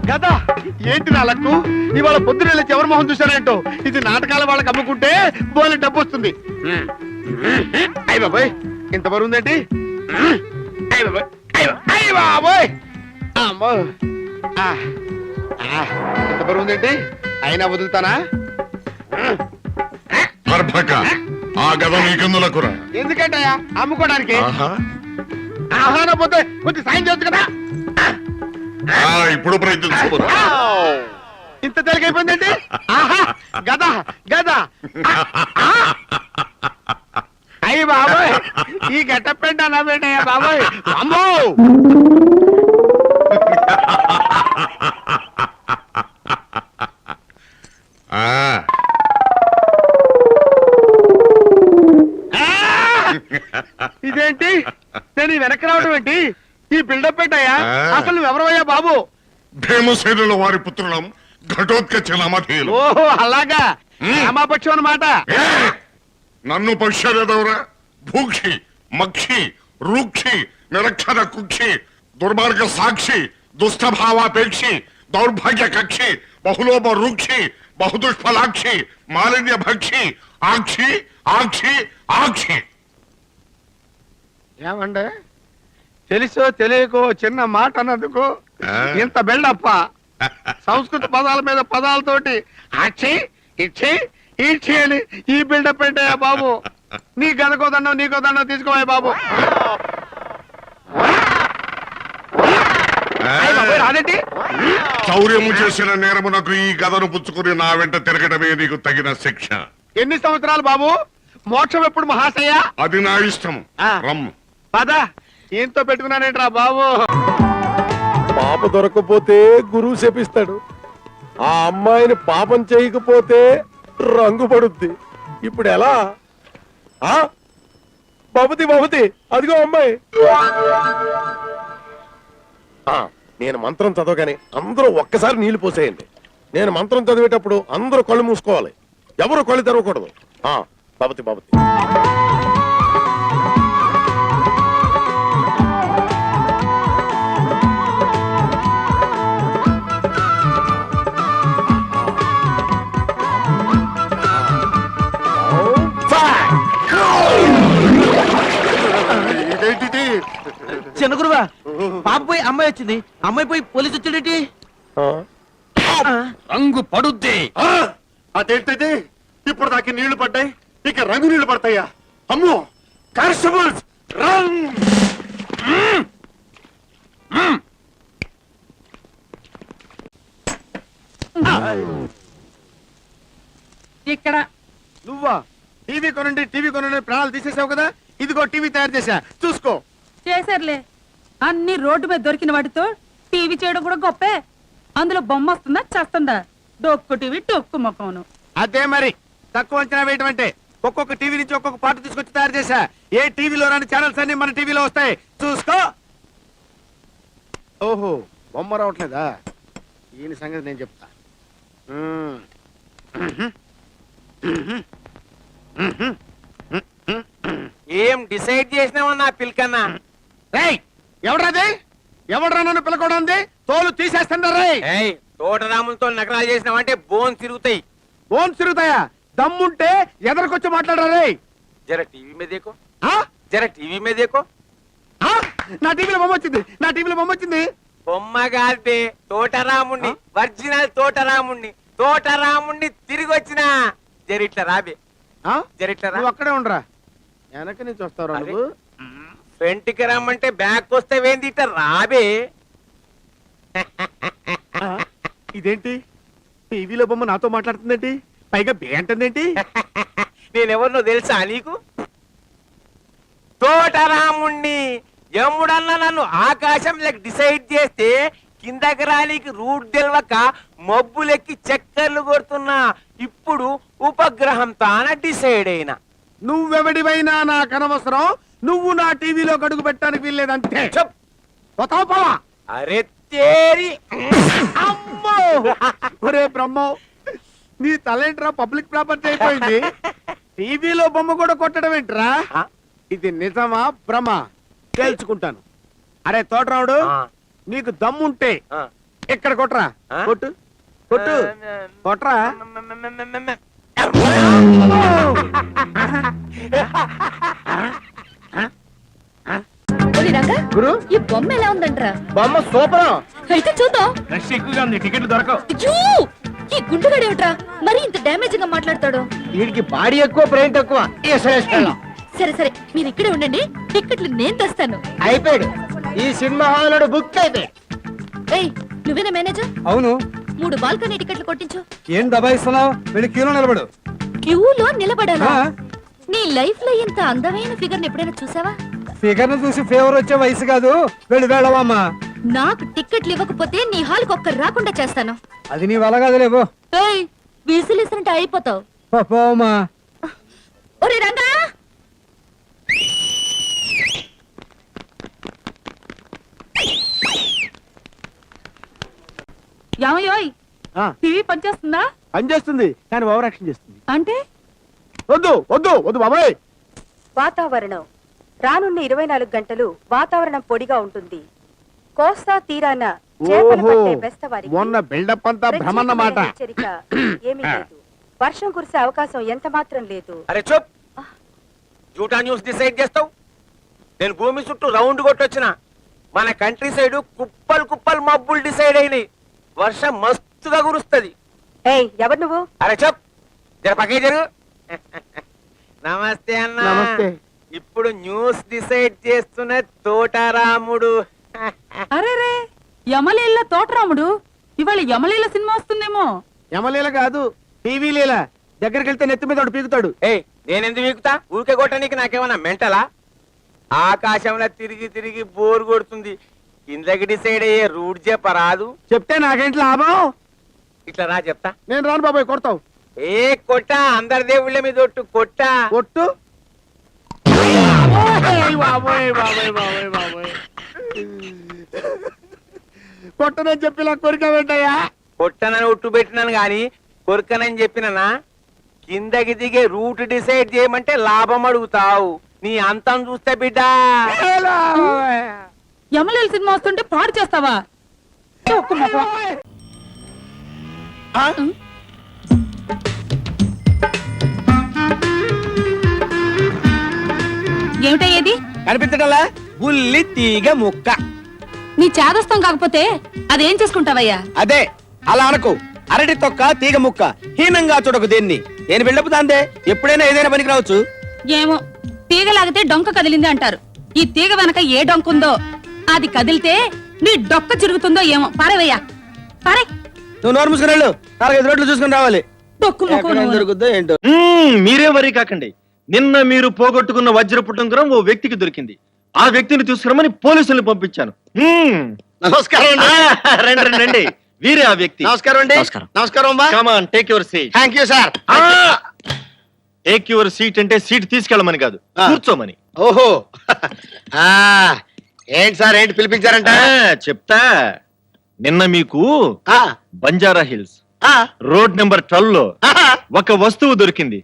కదా ఏంటి నా లక్కు ఇవాళ పొద్దున వెళ్ళి ఎవరి మొహం చూసారేంటో ఇది నాటకాల వాళ్ళకి అమ్ముకుంటే బోలే డబ్బు వస్తుంది అయ్య బాబోయ్ ఇంత బరువు ఉందేంటి అయ్య బాబోయ్ అమ్మో ఇంత బరువు ఉందేంటి అయినా వదులుతానా ఆ గద నీకెందులకురా ఎందుకంటయా అమ్ముకోవడానికి ఆహారం పోతే కొంచెం సాయం చేయొచ్చు కదా ఇప్పుడు ప్రయత్నించుకో ఇంత తెలికైపోయిందండి గదా గదా అయ్యి బాబోయ్ ఈ గట్టపెంట నా పెట్టయ్యా బాబోయ్ అమ్మో ఇదేంటి నేను వెనక్కి రావడం ఏంటి ఈ బిల్డప్ పెట్టయ్యా అసలు ఎవరయ్యా బాబు భీమసేనుల వారి పుత్రులం ఘటోత్కచలమధీయులు ఓహో అలాగా రామాపక్షం అన్నమాట నన్ను పశ్చాదవరా భూక్షి మక్షి రూక్షి నిరక్షర కుక్షి దుర్మార్గ సాక్షి దుష్టభావాపేక్షి దౌర్భాగ్య కక్షి బహులోప రూక్షి బహుదుష్ఫలాక్షి మాలిన్య భక్షి ఆక్షి ఆక్షి ఆక్షి ఏమండే తెలుసో తెలియకో చిన్న మాట అన్నందుకు ఇంత బిల్డప్ప సంస్కృత పదాల మీద పదాలతోటి అక్షి ఇచ్చి ఈక్షి అని ఈ బిల్డప్ పెట్టాయా బాబు నీ గదకోదండం నీకో దండం తీసుకోవా బాబు అదేంటి చౌర్యము చేసిన నేరమునకు ఈ గదను పుచ్చుకుని నా వెంట తిరగటమే నీకు తగిన శిక్ష ఎన్ని సంవత్సరాలు బాబు మోక్షం ఎప్పుడు మహాశయ అది నా ఇష్టం రమ్ము పద ఏంతో పెట్టుకున్నానేంట్రా బాబు పాప దొరకపోతే గురువు శపిస్తాడు ఆ అమ్మాయిని పాపం చేయకపోతే రంగు పడుద్ది ఇప్పుడు ఎలా బాబుతి బాబుతి అదిగో అమ్మాయి నేను మంత్రం చదవగానే అందరూ ఒక్కసారి నీళ్లు పోసేయండి నేను మంత్రం చదివేటప్పుడు అందరూ కళ్ళు మూసుకోవాలి ఎవరు కళ్ళు తెరవకూడదు బాబుతి బాబుతి చిన్న గురువా పాప పోయి అమ్మాయి వచ్చింది అమ్మాయి పోయి పోలీసు వచ్చాడేటి రంగు పడుద్ది అదేంటది ఇప్పుడు దాకా నీళ్లు పడ్డాయి ఇక రంగు నీళ్లు పడతాయా అమ్మో కానిస్టేబుల్స్ రంగ్ ఇక్కడ నువ్వా టీవీ కొనండి ప్రాణాలు తీసేసావు కదా ఇదిగో టీవీ తయారు చేశా చూసుకో చేశారులే అన్ని రోడ్డు మీద దొరికిన వాటితో టీవీ చేయడం కూడా గొప్పే అందులో బొమ్మ వస్తుందా చేస్తుందా డొక్కు టీవీ టొక్కు ముఖమును అదే మరి తక్కువ అంచనా వేయటం అంటే ఒక్కొక్క టీవీ నుంచి ఒక్కొక్క పాట తీసుకొచ్చి తయారు చేశా ఏ టీవీలో రాని ఛానల్స్ అన్ని మన టీవీలో వస్తాయి చూసుకో ఓహో బొమ్మ రావట్లేదా ఈయన సంగతి నేను చెప్తా ఏం డిసైడ్ చేసినావా నా పిల్కన్నా ఎవడ్రాది ఎవడ్రా నన్ను పిలకూడదు తోలు తీసేస్తాను రేయ్ తోటరాములతో నగరాలు చేసినావంటే బోన్ తిరుగుతాయి బోన్ తిరుగుతాయా దమ్ముంటే ఎదరికొచ్చి మాట్లాడరా రేయ్ జర టీవీ మీద దేకో జర టీవీ మీద దేకో నా టీవీలో బొమ్మ వచ్చింది నా టీవీలో బొమ్మ వచ్చింది బొమ్మ కాదే తోటరాముణ్ణి ఒరిజినల్ తోటరాముణ్ణి తిరిగి వచ్చిన జరిట్ల రాబే జరిట్ల రా అక్కడే ఉండరా వెనక నుంచి వస్తావు నువ్వు ఫ్రంట్కి రమ్మంటే బ్యాక్ వస్తే వేంది ఇట్లా రాబే ఇదేంటి టీవీలో బొమ్మ నాతో మాట్లాడుతుందేంటి పైగా బే అంటుందేంటి నేనెవరినో తెలుసా నీకు తోటరాముణ్ణి యముడన్న నన్ను ఆకాశంలోకి డిసైడ్ చేస్తే కిందకి రానికి రూట్ తెలవక మబ్బులెక్కి చక్కర్లు కొడుతున్నా ఇప్పుడు ఉపగ్రహం తాన డిసైడ్ అయినా నువ్వెవడివైనా నాకు అనవసరం నువ్వు నా టీవీలో గడుగు పెట్టడానికి వీల్లేదంతే అరే తేరి అమ్మో ఒరే బ్రహ్మో నీ తలేంట్రా పబ్లిక్ ప్రాపర్టీ అయిపోయింది టీవీలో బొమ్మ కూడా కొట్టడం ఏంట్రా ఇది నిజమా భ్రమ తెలుసుకుంటాను అరే తోటరావుడు నీకు దమ్ముంటే ఆ. ఇక్కడ కొట్రా. ఆ? కొట్టు కొట్టు కొట్రా. ఓరి రంగా, గురు ఈ బొమ్మ ఎలా ఉందంట్రా? బొమ్మ సూపర్. అయితే చూద్దాం. రష్ ఎక్కువగా ఉంది, టికెట్లు దొరకవు. అయ్యో, ఈ గుండుగాడేమిట్రా మరి ఇంత డ్యామేజ్ గా మాట్లాడతాడు? వీడికి బాడీ ఎక్కువ, బ్రెయిన్ తక్కువ. సరే సరే, మీరు ఇక్కడే ఉండండి, టిక్కెట్లు నేను తెస్తాను. అయిపోయాడు. ఈ సినిమా హాల్ బుక్ అయిపోయాడు. ఏయ్, నువ్వేనా మేనేజర్? అవును. 3 బాల్కనీ టికెట్లు కొట్టించు. ఏం దబాయిస్తున్నావు? వెళ్ళి క్యూలో నిలబడు. క్యూలో నిలబడాలా? ఆ. నీ లైఫ్ లో ఇంత అందమైన ఫిగర్ ఎప్పుడైనా చూసావా? ఫిగర్ ను చూసి ఫేవర్ వచ్చే వయసు కాదు. వెళ్ళి వెళ్ళవమ్మా. నాకు టిక్కెట్లు ఇవ్వకపోతే నీ హాల్ ఒక్కరు రాకుండా చేస్తాను. అది నీ వల్ల కాదులేవో. ఏయ్, విసిలిసినట్టు అయిపోతావు. పాపమ్మా. ఒరే రంగా, ఏమయ్యోయ్, టీవీ పనిచేస్తుందా? పనిచేస్తుంది కానీ ఓవర్ యాక్షన్ చేస్తుంది. అంటే వద్దు వద్దు వద్దు బాబాయ్. వాతావరణం రానున్న 24 గంటలు వాతావరణం పొడిగా ఉంటుంది. కోస్తా తీరాన చేపలు ఓహో, పట్టే బెస్తవారికి మొన్న బిల్డప్ అంతా భ్రమన్నమాట. ప్రత్యేకమైన హెచ్చరిక ఏమీ లేదు. వర్షం కురిసే అవకాశం ఎంత మాత్రం లేదు. అరే చూప్, జూటా న్యూస్ డిసైడ్ చేస్తావు. నేను భూమి చుట్టూ రౌండ్ కొట్టొచ్చిన. మన కంట్రీ సైడ్ కుప్పలు కుప్పలు మబ్బులు డిసైడ్ అయినాయి. వర్షం మస్తుగా కురుస్తది. ఏయ్, ఎవరు నువ్వు? అరే చెప్, జర పక్కే జరుగు. నమస్తే అన్న. నమస్తే. ఇప్పుడు న్యూస్ డిసైడ్ చేస్తున్న తోటారాముడు. అరే రే, యమలీల తోటరాముడు. ఇవాళ యమలీల సినిమా వస్తుందేమో. యమలీల కాదు, టీవీ లీల. దగ్గరికి వెళ్తే నెత్తి మీద ఒకడు పీకుతాడు. ఏయ్, నేనెందుకు వీకుతా? ఊరికే కొట్టడానికి నాకేమన్నా మెంటలా? ఆకాశంలో తిరిగి తిరిగి బోర్ కొడుతుంది. కిందకి డిసైడ్ అయ్యే రూట్ చెప్పరాదు. చెప్తే నాకేంటి లాభం? ఇట్లా రా చెప్తా. నేను రాను బాబాయ్, కొడతావు. ఏ కొట్ట, అందరి దేవుళ్ళ మీద ఒట్టు కొట్ట. కొట్టు. బాబాయ్ బాబాయ్ బాబాయ్ బాబాయ్. కొట్టనని చెప్పి ఇలా కోరిక పెట్టాయా? కొట్టనని ఒట్టు పెట్టినాను గాని కొరకనని చెప్పిననా? కిందకి దిగే రూట్ డిసైడ్ చేయమంటే లాభం అడుగుతావు. నీ అంతం చూస్తే బిడ్డ. యమలీల సినిమా వస్తుంటే పాడు చేస్తావా? ఒక్క మొక్క. ఏమిటయ్యేది? కనిపించటలా బుల్లి తీగ ముక్క. నీ చేదస్తం కాకపోతే అదేం చేసుకుంటావయ్యా? అదే అలా అనకు. అరటి తొక్క తీగ ముక్క హీనంగా చూడకు. దేన్ని నేను బిల్డప్ దాందే. ఎప్పుడైనా ఏదైనా పనికి రావచ్చు. ఏమో, తీగ లాగితే డొంక కదిలింది అంటారు. ఈ తీగ వెనక ఏ డొంక ఉందో, అది కదిలితే నీ డొక్క చిరుగుతుందో ఏమో. పారేవయ్యా, పారే. నువ్వు నోరు మూసుకుని వెళ్ళు. 4-5 రోడ్లు చూసుకుని రావాలి. డొక్కు మొక్కు ఎక్కడ నువ్వు. దొరుకుద్దో ఏంటో. మీరే వరి కాకండి. నిన్న మీరు పోగొట్టుకున్న వజ్రపు ఉంగరం ఓ వ్యక్తికి దొరికింది. ఆ వ్యక్తిని తీసుకురమని పోలీసుల్ని పంపించాను. నమస్కారం. రండి రండి. వీరే ఆ వ్యక్తి. నమస్కారం అండి. నమస్కారం. Come on, take your seat. Thank you sir. Take your seat అంటే సీట్ తీసుకెళ్ళమని కాదు, కూర్చోమని. ఓహో, ఏంటి సార్, ఏంటి పిలిపించారంట? చెప్తా. నిన్న మీకు బంజారా హిల్స్ రోడ్ నెంబర్ 12 లో ఒక వస్తువు దొరికింది.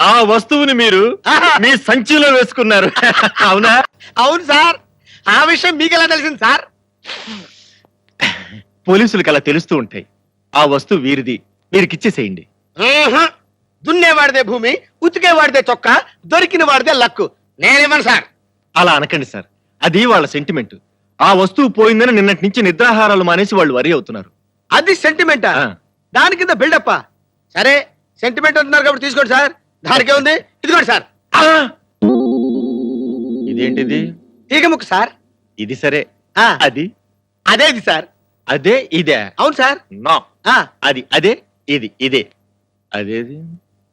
ఆ వస్తువుని మీరు మీ సంచిలో వేసుకున్నారు. అవునా? అవును సార్. ఆ విషయం మీకు ఎలా తెలిసింది సార్? పోలీసులకు అలా తెలుస్తూ ఉంటాయి. ఆ వస్తువు వీరిది, వీరికిచ్చేసేయండి. దున్నేవాడిదే భూమి, ఉతికేవాడిదే చొక్కా, దొరికిన వాడిదే లక్కు. నేనేమను సార్? అలా అనకండి సార్, అది వాళ్ళ సెంటిమెంట్. ఆ వస్తువు పోయిందని నిన్నటి నుంచి నిద్రాహారాలు మానేసి వాళ్ళు వరి అవుతున్నారు. అది సెంటిమెంటా? దాని కింద బిల్డప్పా? సరే, సెంటిమెంట్ అంటున్నారు కాబట్టి తీసుకోండి సార్. దానికే ఉంది, ఇదిగోండి సార్. ఇదేంటిది? తీగ ముక్క సార్. ఇది సరే, అది అదే ఇది సార్. అదే ఇదే? అవును సార్. నో, అది అదే ఇది ఇదే. అదేది?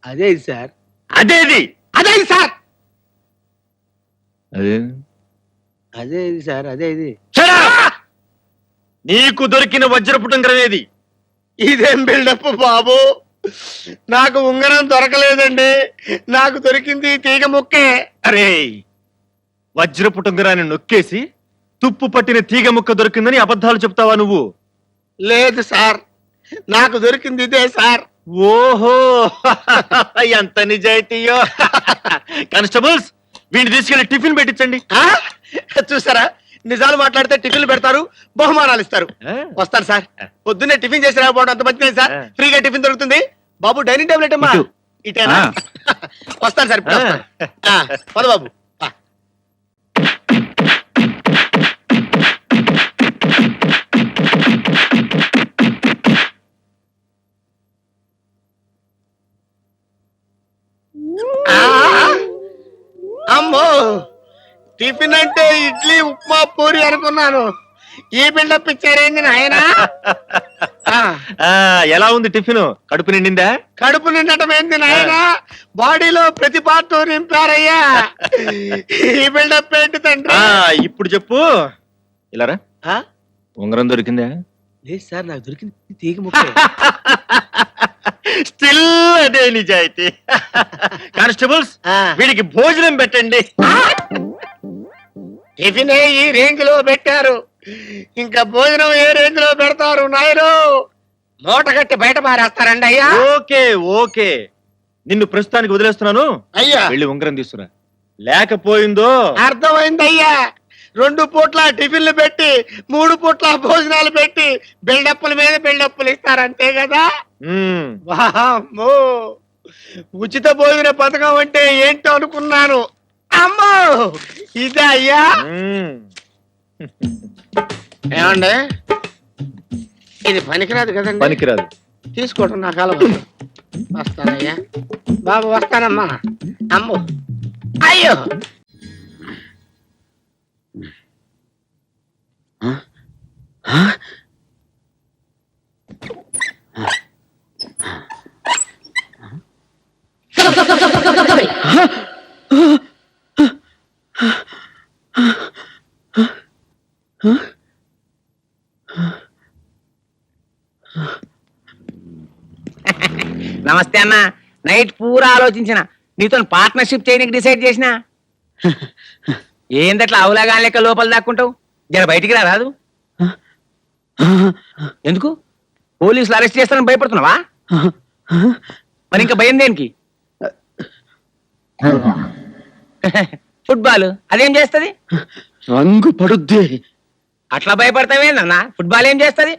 అదే ఇది సార్. అదేది? అదే ఇది సార్. అదే అదే ఇది సార్. అదే ఇది. నీకు దొరికిన వజ్రపు ఉంగరం ఏది? ఇదేం బిల్డప్ బాబు? నాకు ఉంగరం దొరకలేదండి. నాకు దొరికింది తీగ ముక్కే. అరే, వజ్రపు ఉంగరాన్ని నొక్కేసి తుప్పు పట్టిన తీగ ముక్క దొరికిందని అబద్ధాలు చెప్తావా నువ్వు? లేదు సార్, నాకు దొరికింది ఇదే సార్. ఓహో, ఎంత నిజాయితీయో. కానిస్టేబుల్స్, వీడిని తీసుకెళ్లి టిఫిన్ పెట్టించండి. చూసారా, నిజాలు మాట్లాడితే టిఫిన్లు పెడతారు, బహుమానాలు ఇస్తారు. వస్తాను సార్. పొద్దున్నే టిఫిన్ చేసి రాకపోవడం అంత మంచిది సార్. ఫ్రీగా టిఫిన్ దొరుకుతుంది. బాబు డైనింగ్ టేబుల్ ఏంటమ్మా? ఇటు. ఇటేనా? వస్తాను సార్, ఇప్పుడు వస్తాను. పద బాబు. అమ్మో, టిఫిన్ అంటే ఇడ్లీ, ఉప్మా, పూరి అనుకున్నాను. ఈ బిల్డప్ ఇచ్చారేంది నాయన? ఎలా ఉంది టిఫిన్? కడుపు నిండిందా? కడుపు నిండటం ఏంది నాయన? బాడీలో ప్రతి పార్ట్ నింపారయ్యా. ఈ బిల్డప్ ఏంటి తండ్రి? ఇప్పుడు చెప్పు. ఇలారా, ఉంగరం దొరికిందా? లేదు సార్, నాకు దొరికింది తీగ ముక్క. స్టిల్ అదే నిజాయితీ. కానిస్టేబుల్స్, వీడికి భోజనం పెట్టండి. టిఫిన్ ఈ రేంజ్ లో పెట్టారు, ఇంకా భోజనం ఏ రేంజ్ లో పెడతారు నాయరు? మూట కట్టి బయట పారేస్తారండి అయ్యా. ఓకే ఓకే, నిన్ను ప్రస్తుతానికి వదిలేస్తున్నాను. అయ్యా వెళ్ళి ఉంగరం తీసుకురా. లేకపోయిందో అర్థమైంది అయ్యా. 2 పూట్ల టిఫిన్లు పెట్టి 3 పూట్ల భోజనాలు పెట్టి బిల్డప్పుల మీద బిల్డప్పులు ఇస్తారంతే కదా? వామ్మో, ఉచిత భోజన పథకం అంటే ఏంటో అనుకున్నాను. అమ్మో, ఇదే అయ్యా. ఏమండి, ఇది పనికిరాదు కదండి? పనికిరాదు. తీసుకోవటం నా కాలం. వస్తానయ్యా బాబు, వస్తానమ్మా. అమ్మో, అయ్యో. నమస్తే అన్న. నైట్ పూరా ఆలోచించిన, నీతో పార్ట్నర్షిప్ చేయడానికి డిసైడ్ చేసిన. ఏందట్లా అవులాగా లెక్క లోపల దాక్కుంటావు? జర బయటికి రాదు. ఎందుకు? పోలీసులు అరెస్ట్ చేస్తారని భయపడుతున్నావా? మరి ఇంకా భయం దేనికి? ఫుట్బాల్ అదేం చేస్తది? రంగు పడుద్ది. అట్లా భయపడతావేందన్నా? ఫుట్బాల్ ఏం చేస్తది?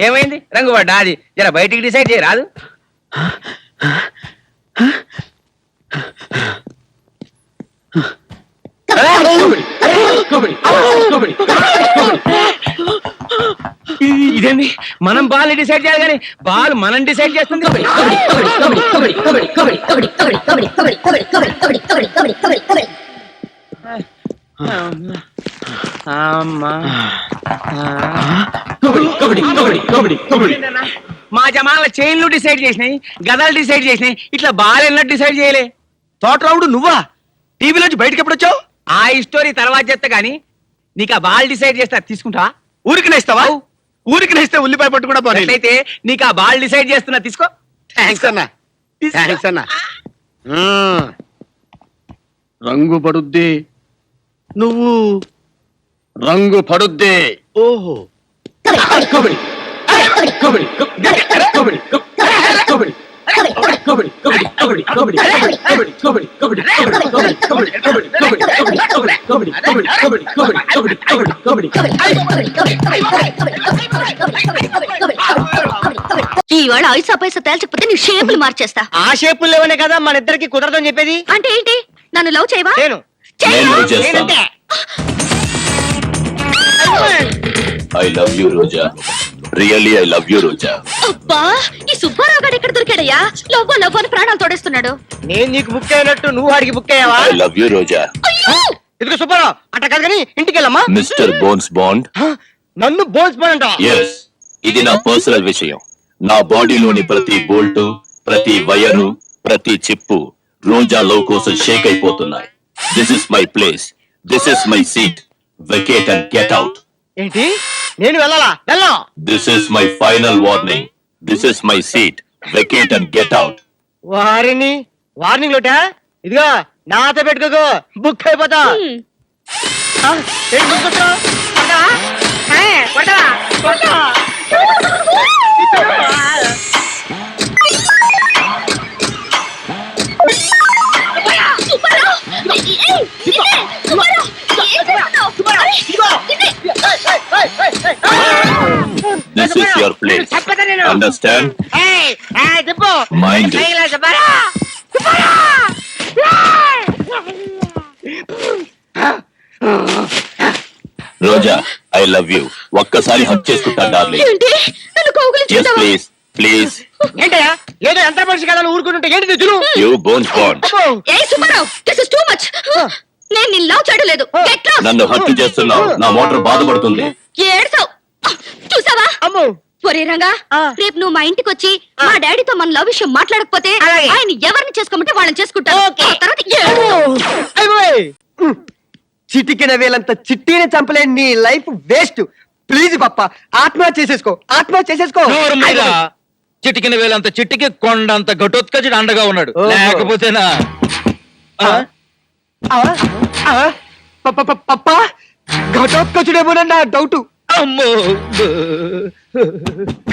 ఏమైంది? రంగు పడ్డా? అది జర బయటికి డిసైడ్ చేయరాదు. ఇదేంది? మనం బాల్ డిసైడ్ చేయాలి కానీ బాల్ మనం డిసైడ్ చేస్తుంది. మా జమాల చైన్లు డిసైడ్ చేసినాయి, గదలు డిసైడ్ చేసినాయి, ఇట్లా బాల్ ఎన్నట్టు డిసైడ్ చేయలే. తోట రౌడు నువ్వా? టీవీలోంచి బయటకి ఎప్పుడు వచ్చావు? ఆ స్టోరీ తర్వాత చెప్తా గానీ నీకు ఆ బాల్ డిసైడ్ చేస్తా, తీసుకుంటావా? ఊరికి నేస్తావా? ఊరికి నేస్తే ఉల్లిపాయ పట్టు కూడా పోనీ. అయితే నీకు ఆ బాల్ డిసైడ్ చేస్తున్నా, తీసుకో. థ్యాంక్స్ అన్న, థ్యాంక్స్ అన్న. రంగు పడుద్ది, నువ్వు రంగు పడుద్ది. ఓహో, ఇవాళ ఐసా పైసా తేల్చకపోతే నీ షేపులు మార్చేస్తా. ఆ షేపులు లేవనే కదా మన ఇద్దరికి కుదరదని చెప్పేది. అంటే ఏంటి? నన్ను లవ్ చేయవా? నేను చేయను. I love you Roja, really I love you Roja. అబ్బా, ఈ సుబ్బారావు గారు ఎక్కడ దొరికాడయ్యా? లవ్ లవ్ అని ప్రాణాలు తోడేస్తున్నాడు. నేను నీకు బుక్ అయినట్టు నువ్వు వాడికి బుక్ అయ్యావా? ఐ లవ్ యూ రోజా. ఇదిగో సుబ్బారావు, అట్ట కాదు కానీ ఇంటికి వెళ్ళమ్మా. Mister bones bond. నన్ను బోన్స్ బాండ్ అంటావా? ఎస్, ఇది నా పర్సనల్ విషయం. నా బాడీలోని ప్రతి బోల్టు, ప్రతి వైరు, ప్రతి చిప్పు రోజా లవ్ కోసం షేక్ అయిపోతున్నాయి. This is my place, this is my seat. Vacate and get out. ఏంటి? నేను వెళ్ళాలా? వెళ్ళా. This is my final warning. This is my seat. Vacate and get out. వారిని వార్నింగ్ లోటా? ఇదిగో నాతో పెట్టుకోకు, బుక్ అయిపోతా. ఏంటి బుక్ కొట్టావు? కొట్టావా? కొట్టావా? కొట్టావా? your place. Understand? Mind it. Roja, I love you. ఒక్కసారి హక్ చేసుకుంటా డార్లింగ్. ఏంటి నన్ను Yes, కౌగులించుకుంటావా? please. Please. ఏంటయ్యా ఏదో ఎంత మనిషి కదా ఊరుకుంటుంటే ఏంటి తెచ్చులు You won't want. A Subbarao this is too much. నేను నిన్ను లవ్ చేయడం లేదు. Get lost. నన్ను హత్య చేస్తున్నావు. నా మోటార్ బాధపడుతుంది. ఏడ్సావ్. చూసావా? అమ్మో ఒరే రంగా, రేపు నువ్వు మా ఇంటికి వచ్చి మా డాడీతో మన లవ్ విషయం మాట్లాడకపోతే అలాగే. ఆయన ఎవరిని చేసుకోమంటే వాళ్ళని చేసుకుంటాను. ఓకే. ఆ తర్వాత ఏడు. అయిపోయి చిటికిన వేలంత చిట్టిని చంపలేని నీ లైఫ్ వేస్ట్. ప్లీజ్ పప్ప ఆత్మహత్య చేసేసుకో, ఆత్మహత్య చేసేసుకో. చిటికిన వేలంత చిట్టికి కొండంత ఘటోత్కచుడు అండగా ఉన్నాడు. ఓహో. లేకపోతేనా పప్ప ఘటోత్కచుడేమోనన్న డౌట్. అమ్మో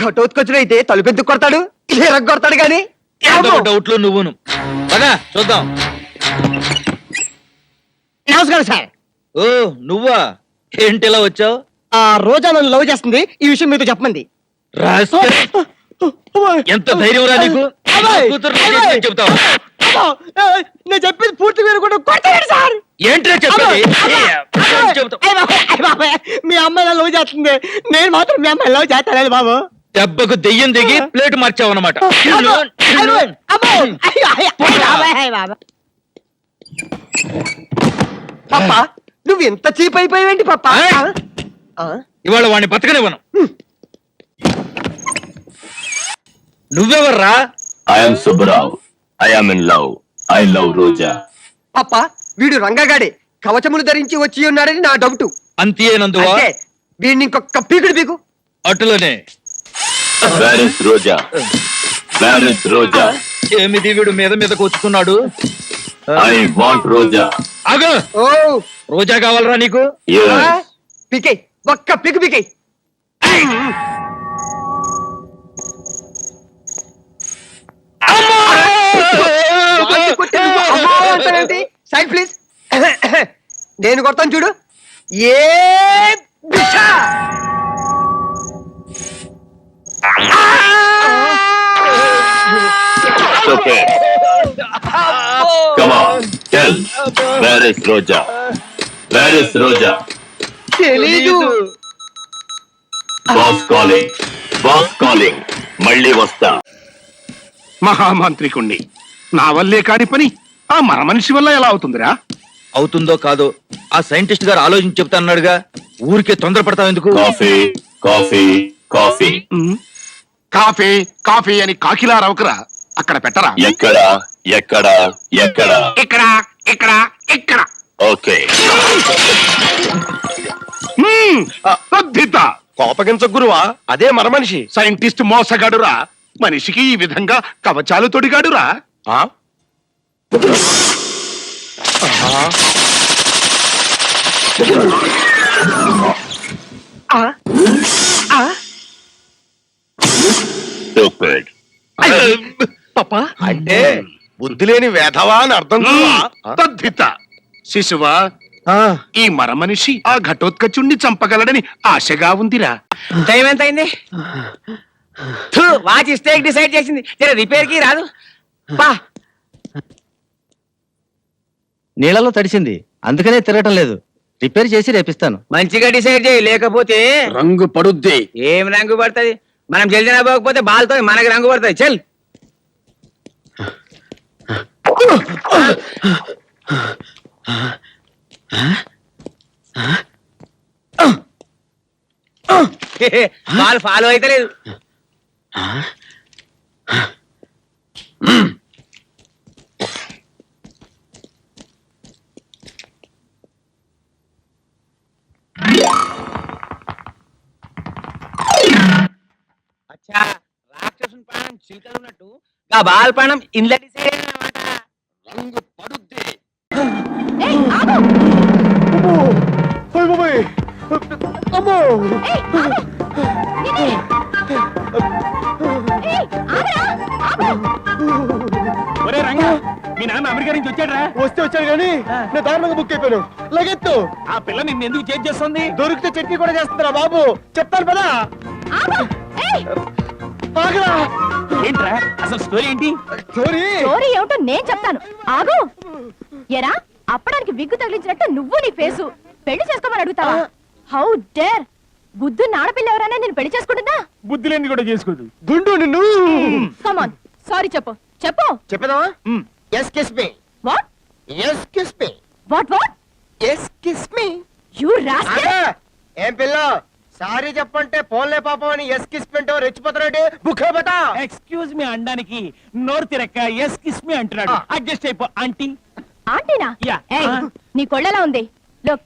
ఘటోత్కచుడైతే తలుపెందుకు కొడతాడు, కొడతాడు గాని. డౌట్లు నువ్వును. పదా చూద్దాం. నమస్కారం సార్. ఓ నువ్వా? ఏంటిలా వచ్చావు? ఆ రోజా నన్ను లవ్ చేస్తుంది, ఈ విషయం మీతో చెప్పమంది. ఎంత ధైర్యం రా నీకు? నా కూతురు నీకేం చెప్తావు? నేను చెప్పేది పూర్తి మీరు కూడా కొడతాడు సార్. ఏంట్రా చెప్పేది? ఏం చెప్తావు? మీ అమ్మాయి లవ్ చేస్తుంది, నేను మాత్రం మీ అమ్మాయి లవ్ చేస్తాను బాబు. దెబ్బకు దెయ్యం దిగి ప్లేట్ మార్చావు అనమాట. పప్ప నువ్వు ఎంత చీప్ అయిపోయావేంటి పప్ప? ఇవాళ వాడిని బతకనివ్వను. నువ్వెవర్రా? I'm Subbarao. I am in love. I love Roja. పప్ప వీడు రంగగాడే కవచములు ధరించి వచ్చి ఉన్నాడని నా డౌట్. అంతేనందువా? అంటే వీడిని ఇంకొక పీకుడు పీకు. అటులోనే. Where is Roja? Where is రోజా? ఏమిది వీడు మీద మీద కూర్చున్నాడు? ఐ వాంట్ రోజా. ఆగు. ఓ రోజా కావాలరా నీకు? Yes. పీకే ఒక్క పీకు పీకే. Side please. నేను కొడతాను చూడు. ఏ Bisha! Okay. Come on. Tell. Where is Roja? Where is రోజా? తెలీదు. Boss calling. Boss calling. మళ్ళీ వస్తా. మహామంత్రికుణ్ణి నా వల్లే కాని పని ఆ మన మనిషి వల్ల ఎలా అవుతుందిరా? అవుతుందో కాదో ఆ సైంటిస్ట్ గారు ఆలోచించి చెప్తాన్నాడుగా. ఊరికే తొందరపడతావు ఎందుకు? Coffee. Coffee. Coffee. Coffee coffee అని కాకిలా రవకరా. అక్కడ పెట్టరా. ఎక్కడ? ఎక్కడ? ఎక్కడ? ఇక్కడ ఇక్కడ ఇక్కడ. ఓకే. అద్భుత. కోపగించ గురువా, అదే మన మనిషి. సైంటిస్ట్ మోసగాడురా. మనిషికి ఈ విధంగా కవచాలు తొడిగాడురా. ఆ? Stupid. పప్పా అంటే బుద్ధి లేని వేధవా అని అర్థం గురువా? తద్ధిత. శిశువా, ఈ మర మనిషి ఆ ఘటోత్కచుణ్ణి చంపగలడని ఆశగా ఉందిరా. టైం ఎంత అయింది? వాచ్ స్టేక్ డిసైడ్ చేసింది. రిపేర్ కి రాదు. పా నీళ్ళలో తడిసింది, అందుకనే తిరగటం లేదు. రిపేర్ చేసి రేపిస్తాను. మంచిగా డిసైడ్ చేయి, లేకపోతే రంగు పడుద్ది. ఏం రంగు పడుతుంది? మనం జల్దిన పోకపోతే బాల్తో మనకి రంగు పడుతుంది. చల్. బాల్ ఫాలో అయితే లేదు. అచ్చా, రాక్షసుని ప్రాణం చిలుకలు ఉన్నట్టు ఆ బాల్ ప్రాణం ఇంట్లో డిసైడ్ అన్నమాట. రంగు పడుద్ది. ఏయ్, ఆగు. ఏయ్, ఆగు. ఇది. ఏయ్, ఆగురా, ఆగు. ఒరే రంగా, మీ నాన్న అమెరికా నుంచి వచ్చాడ్రా. వస్తే వచ్చాడు కానీ నేను దారుణంగా బుక్ అయిపోయాను. లగెత్తు. ఆ పిల్ల నిన్ను ఎందుకు చేంజ్ చేస్తుంది? దొరికితే చట్నీ కూడా చేస్తుందిరా బాబు. చెప్తాను పదా. ఆగు. ఏంట్రా అసలు స్టోరీ ఏంటి? స్టోరీ స్టోరీ ఏమిటో నేను చెప్తాను ఆగు. ఎరా అప్పడానికి విగ్గు తగిలించినట్టు నువ్వు నీ ఫేసు పెళ్లి చేసుకోమని అడుగుతావా? How dare! బుద్ధున్న ఆడపిల్ల ఎవరైనా నేను పెళ్లి చేసుకుంటుందా? బుద్ధి లేని కూడా చేసుకోదు. గుండు నిన్ను కమాన్ సారీ చెప్పు చెప్పు. చెప్పేదావా? Yes kiss me. What yes kiss me. What what yes kiss me. You rascal! ఏం పిల్ల సారీ చెప్పంటే పోన్లే పాపం అని ఎస్ కిస్ పింటో రెచ్చిపోతారంటే బుక్కే బతా. ఎక్స్క్యూజ్ మీ అనడానికి నోరు తిరక్క ఎస్ కిస్ మీ అంటున్నాడు. అడ్జస్ట్ అయిపో ఆంటీ. ఆంటీనా? Yeah. ఏయ్, నీ కొళ్ళలా ఉంది. లోక్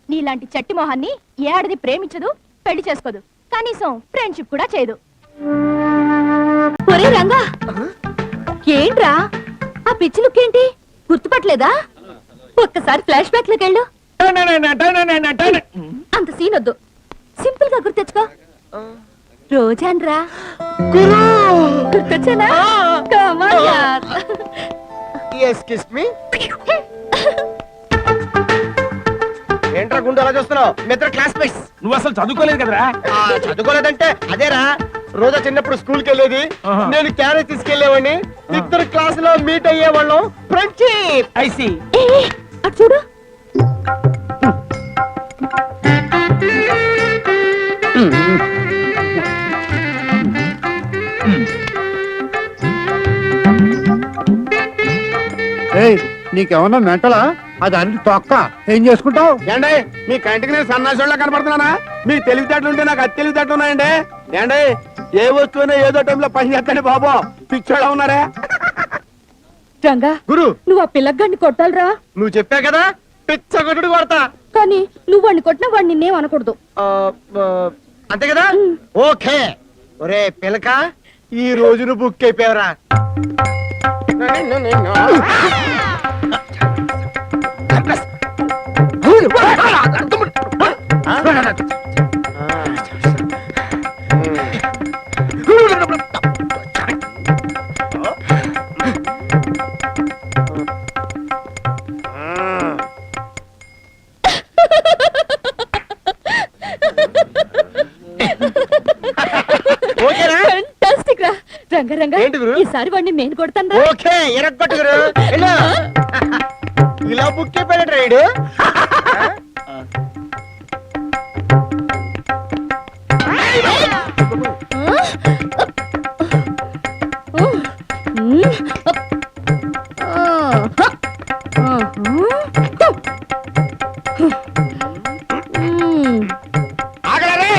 నీలాంటి చట్టి మొహాన్ని ఏ ఆడది ప్రేమించదు, పెళ్లి చేసుకోదు, కనీసం ఫ్రెండ్షిప్ కూడా చేయదు. ఒరే రంగా, ఏంట్రా ఆ పిచ్చి లుక్ ఏంటి? గుర్తుపట్టలేదా? ఒక్కసారి ఫ్లాష్ బ్యాక్ లోకి వెళ్ళు. అంత సీన్ వద్దు, సింపుల్ గా గుర్తెచ్చుకో. రోజాన్రా గుర్తొచ్చానా? Come on, yaar. Yes kiss me. ఏంట్రా గుండు అలా చూస్తున్నావు? మీ ఇద్దరు క్లాస్మేట్స్. నువ్వు అసలు చదువుకోలేదు కదరా? చదువుకోలేదంటే అదేరా, రోజా చిన్నప్పుడు స్కూల్ కి వెళ్ళేది, నేను క్యారేజ్ తీసుకెళ్లేవాడిని, ఇద్దరు క్లాస్ లో మీట్ అయ్యేవాళ్ళం, ఫ్రెండ్షిప్. ఐసి ఏ, అటు చూడు. నీకేమన్నా మెంటలా? అది అన్ని తొక్క ఏం చేసుకుంటావు? ఏండే మీ కంటికి నేను సన్నాసోళ్ళ కనపడుతున్నానా? మీ తెలివితేటలు ఉంటే నాకు అది తెలివితేటలు ఉన్నాయండి. ఏండే ఏ వస్తువునే ఏదో టైంలో పని చేస్తాండి బాబు, పిచ్చోడా ఉన్నారే. రంగా గురు నువ్వు ఆ పిల్లగాడిని కొట్టాలిరా. నువ్వు చెప్పా కదా పిచ్చ కొట్టుడు కొడతా. కానీ నువ్వు వాడిని కొట్టినా వాడిని నిన్నేం అనకూడదు. అంతే కదా? ఓకే. ఒరే పిలక, ఈ రోజు నువ్వు బుక్ అయిపోయావరా. ఓకేనా? ఫెంటాస్టిక్ రా. రంగా రంగా, ఏంటి గురు? ఈసారి వాడిని నేను కొడతాను రా. ఓకే ఎరగొట్టుగురు. ఇలా బుక్ అయిపోయాడు రైడు. ఆగలరే,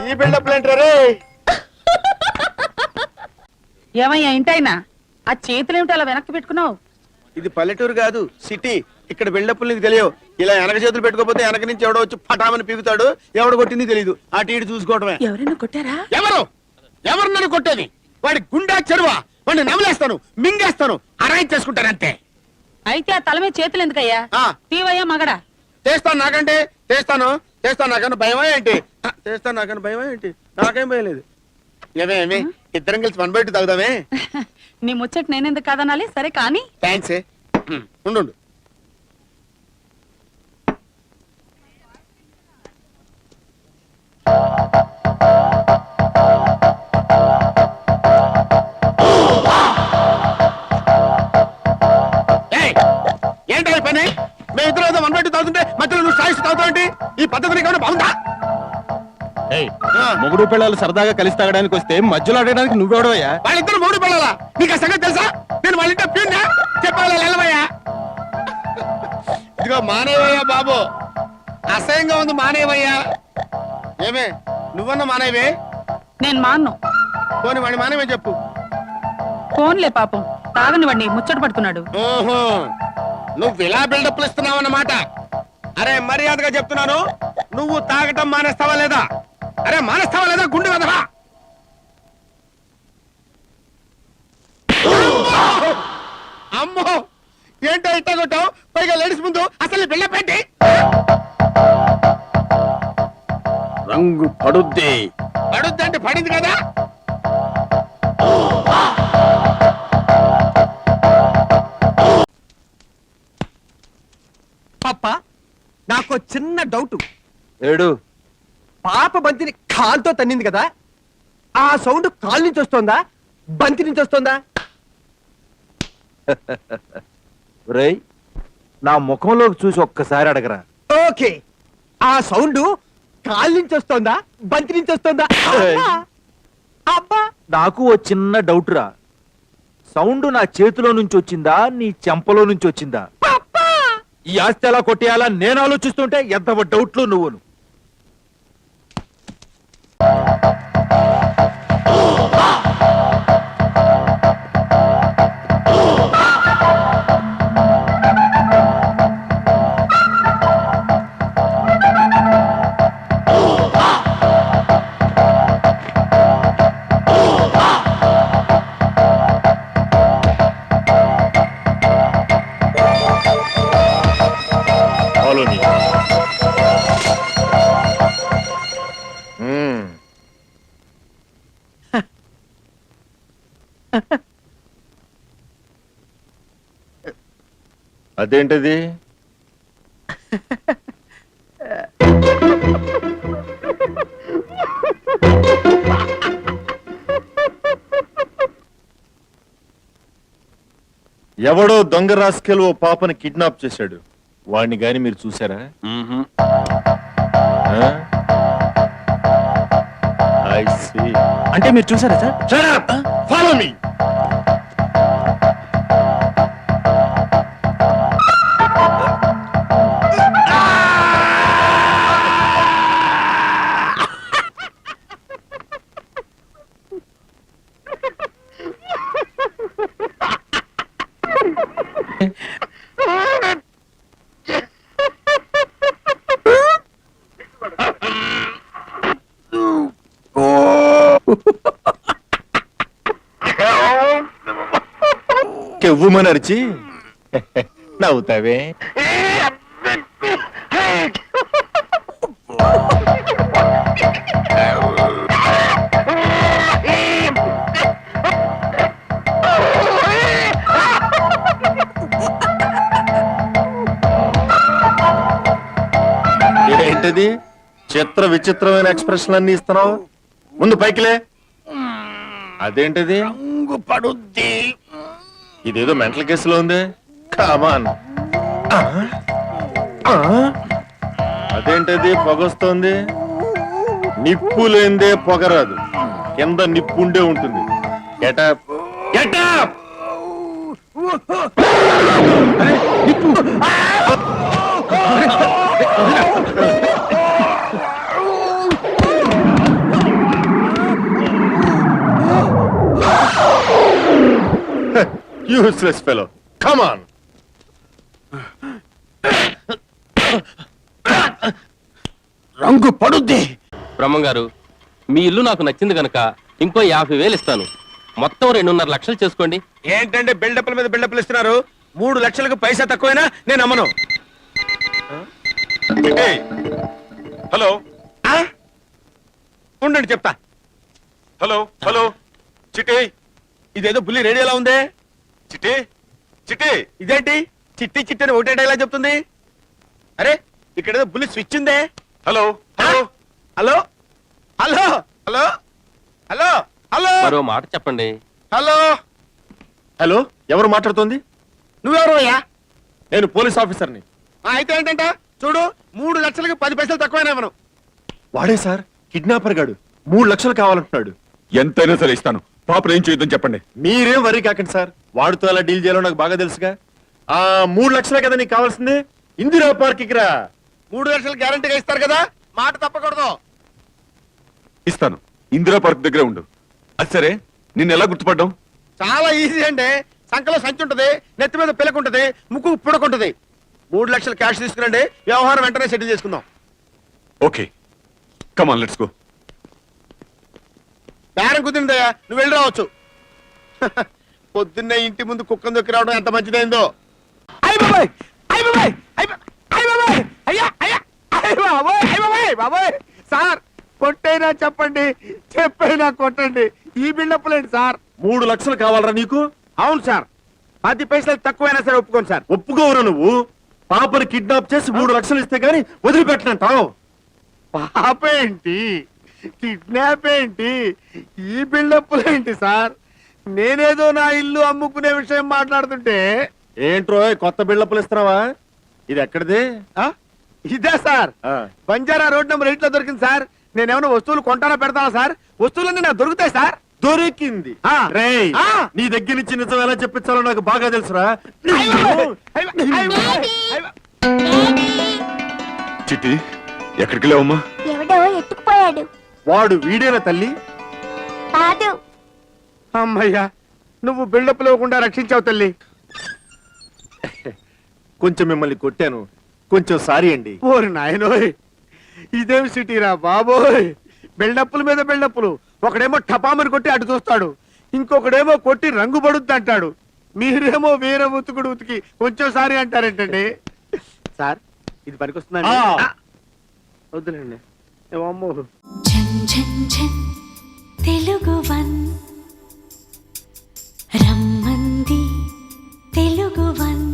ఈ బిల్డప్ ఏంటారే? ఏమయ్యా ఇంటైనా ఆ చేతులేమిటి అలా వెనక్కి పెట్టుకున్నావు? ఇది పల్లెటూరు కాదు, సిటీ. ఇక్కడ బిల్డప్ నీకు తెలియవు. ఇలా వెనక చేతులు పెట్టుకోకపోతే వెనక నుంచి ఎవడో వచ్చి పటామని పీకుతాడు. ఎవడు కొట్టింది తెలీదు, అటు ఇటు చూసుకోవడమే. ఎవరైనా కొట్టారా? ఎవరు నన్ను కొట్టేది? వాడి గుండా చెరువా, వాడిని నమలేస్తాను, మింగేస్తాను, అరాయి చేసుకుంటాను అంతే. అయితే ఆ తల మీద చేతులు ఎందుకయ్యా? ఆ. తీవయ్యా మగడా. చేస్తాను నాకంటే చేస్తాను నాకన్నా భయమా ఏంటి? చేస్తాను నాకన్నా భయమా ఏంటి? నాకేం భయం లేదు. ఏమే ఇద్దరం కలిసి 1/2 తాగుదామే? నీ ముచ్చట నేనెందుకు కాదనాలి? సరే కానీ థ్యాంక్స్. ఉండు. ఏంటో ఈ పని? మేము ఇద్దరు ఏదో 1/2 తాగుతుంటే మధ్యలో నువ్వు సాయిస్తూ తాగుతావు. ఈ పద్ధతి నీకు ఏమైనా బాగుందా? మొగుడు పిల్లలు సరదాగా కలిసి తాగడానికి వస్తే మధ్యలో ఆడడానికి నువ్వెవడవయ్యా? వాళ్ళిద్దరు మూడు పిల్లలా? నీకు ఆ సంగతి తెలుసా? నేను వాళ్ళింటే ప్యూన్నా చెప్పాలి వెళ్ళవయ్యా. ఇదిగో మానేవయ్యా బాబు, అసహ్యంగా ఉంది, మానేవయ్యా. ఏమే నువ్వన్నా మానేవే? నేను మాన్ను. పోనీ వాడి మానేవే చెప్పు. ఫోన్లే పాపం, తాగని వాడిని ముచ్చట పడుతున్నాడు. ఓహో, నువ్వు ఇలా బిల్డప్లు ఇస్తున్నావు అన్నమాట. అరే మర్యాదగా చెప్తున్నాను, నువ్వు తాగటం మానేస్తావా లేదా? అరే మానేస్తావా లేదా? గుండె వదరా. అమ్మో ఏంటో ఇట్ట కొట్టావు? పైగా లేడీస్ ముందు అసలు బిల్డప్ ఏంటి? రంగు పడుద్ది. పడుద్ది అంటే పడింది కదా. పాప, నాకు చిన్న డౌట్. ఏడు పాప బంతిని కాల్తో తన్నింది కదా, ఆ సౌండ్ కాల్ నుంచి వస్తోందా బంతి నుంచి వస్తోందా? రేయ్ నా ముఖంలోకి చూసి ఒక్కసారి అడగరా. ఓకే, ఆ సౌండ్ కాల్ నుంచి వస్తోందా బంతి నుంచి వస్తోందా? అబ్బా! అబ్బా! నాకు ఓ చిన్న డౌట్ రా. సౌండ్ నా చేతిలో నుంచి వచ్చిందా నీ చెంపలో నుంచి వచ్చిందా? ఈ ఆస్తి ఎలా కొట్టేయాలా నేను ఆలోచిస్తుంటే ఎంత డౌట్లు నువ్వును. Follow me. అదేంటది? ఎవడో దొంగ రాస్కెల్ ఓ పాపని కిడ్నాప్ చేశాడు. వాడిని గాని మీరు చూసారా? I see. అంటే మీరు చూసారా sir? Shut up! Follow me. కెవ్వుమని అరిచి నవ్వుతావే. ఏంటది చిత్ర విచిత్రమైన ఎక్స్ప్రెషన్ అన్ని ఇస్తున్నావు? ముందు పైకిలే. అదేంటది? పడుద్ది. ఇదేదో మెంటల్ కేసులో ఉంది. కామాన్. అదేంటది పొగొస్తోంది? నిప్పు లేందే పొగరాదు. కింద నిప్పు ఉండే ఉంటుంది. Get up get up. Useless fellow. Come on. రంగు పడుద్ది. బ్రహ్మంగారు, మీ ఇల్లు నాకు నచ్చింది గనక ఇంకో 50,000 ఇస్తాను. మొత్తం 2.5 లక్షలు చేసుకోండి. ఏంటంటే బిల్డప్ల మీద బిల్డప్లు ఇస్తున్నారు? 3 లక్షలకు పైసా తక్కువైనా నేను అమ్మను. హలో ఉండండి చెప్తా. హలో హలో చిట్టి ఇదేదో బుల్లి రేడియోలా ఉందే. చిట్టి చిట్టి ఇదేంటి చిట్టి చిట్టి అని ఒకటే డైలాగ్ చెప్తుంది? అరే ఇక్కడేదో బుల్లి స్విచ్ ఉందే. Hello hello hello hello hello hello hello మరో మాట చెప్పండి. హలో హలో, ఎవరు మాట్లాడుతోంది? నువ్వెవరు అయ్యా? నేను పోలీస్ ఆఫీసర్ని. అయితే ఏంటంట చూడు, 3 లక్షలకు 10 పైసలు తక్కువైనా ఇవ్వను. వాడే సార్ కిడ్నాపర్ గాడు. 3 లక్షలు కావాలంటున్నాడు. ఎంతైనా సరే ఇస్తాను. పాపను ఏం చేయొద్దని చెప్పండి. మీరేం వరీ కాకండి సార్. వాడితో ఎలా డీల్ చేయాలో నాకు బాగా తెలుసుగా. ఆ 3 లక్షలే కదా నీకు కావాల్సింది. ఇందిరా పార్క్ రా. 3 లక్షలు గ్యారంటీగా ఇస్తారు కదా, మాట తప్పకూడదు. ఇస్తాను. ఇందిరా పార్క్ దగ్గరే ఉండు. అది సరే, నిన్ను ఎలా గుర్తుపడ్డాం? చాలా ఈజీ అండి. సంకలో సంచి ఉంటది, నెత్తి మీద పిలకుంటది, ముక్కు పుడకుంటది. 3 లక్షలు క్యాష్ తీసుకురండి, వ్యవహారం వెంటనే సెటిల్ చేసుకుందాం. Okay, come on let's go. బేరం కుదిరిందయ్యా, నువ్వు వెళ్ళి రావచ్చు. పొద్దున్నే ఇంటి ముందు కుక్కను దొక్కి రావడం ఎంత మంచిదైందో. సార్ కొట్టైనా చెప్పండి, చెప్పైనా కొట్టండి. ఈ బిల్డప్లేండి సార్. 3 లక్షలు కావాలరా నీకు? అవును సార్, 10 పైసలు తక్కువైనా సరే ఒప్పుకోండి సార్. ఒప్పుకోవరా నువ్వు? పాపని కిడ్నాప్ చేసి 3 లక్షలు ఇస్తే గానీ వదిలిపెట్టనంటావు. పాప ఏంటి, కిడ్నాప్ ఏంటి, ఈ బిల్డప్లు ఏంటి సార్? నేనేదో నా ఇల్లు అమ్ముకునే విషయం మాట్లాడుతుంటే ఏంట్రో కొత్త బిల్డప్లు ఇస్తున్నావా? ఇది ఎక్కడిది? ఆ? ఇదే సార్, బంజారా రోడ్ నెంబర్ 8 లో దొరికింది సార్. నేనేమైనా వస్తువులు కొంటానా పెడతానా సార్? వస్తువులన్నీ నాకు దొరుకుతాయి సార్. దొరికింది. ఆ. రేయ్, ఆ. నీ దగ్గర నుంచి నిజం ఎలా చెప్పించాలో నాకు బాగా తెలుసురా. చిట్టి ఎక్కడికి లేవమ్మా? ఎవడో ఎత్తుకుపోయాడు. వాడు వీడేనా తల్లి? కాదు. అమ్మయ్యా, నువ్వు బిల్డప్ లేకుండా రక్షించావు తల్లి. కొంచెం మిమ్మల్ని కొట్టాను, కొంచెం సారీ అండి. ఓరి నాయనోయ్, ఇదేం సిటీరా బాబోయ్! బిల్డప్పుల మీద బిల్డప్పులు. ఒకడేమో టపామని కొట్టి అటు చూస్తాడు, ఇంకొకడేమో కొట్టి రంగు పడుద్ది అంటాడు. మీరేమో వేరే ఉతుకుడు ఉతికి కొంచెం సారీ అంటారేంటండి? సార్, ఇది పనికొస్తుందండి? ఆ. వద్దులేండి. ఏమమ్మో. తెలుగువన్ రమ్మంది తెలుగువన్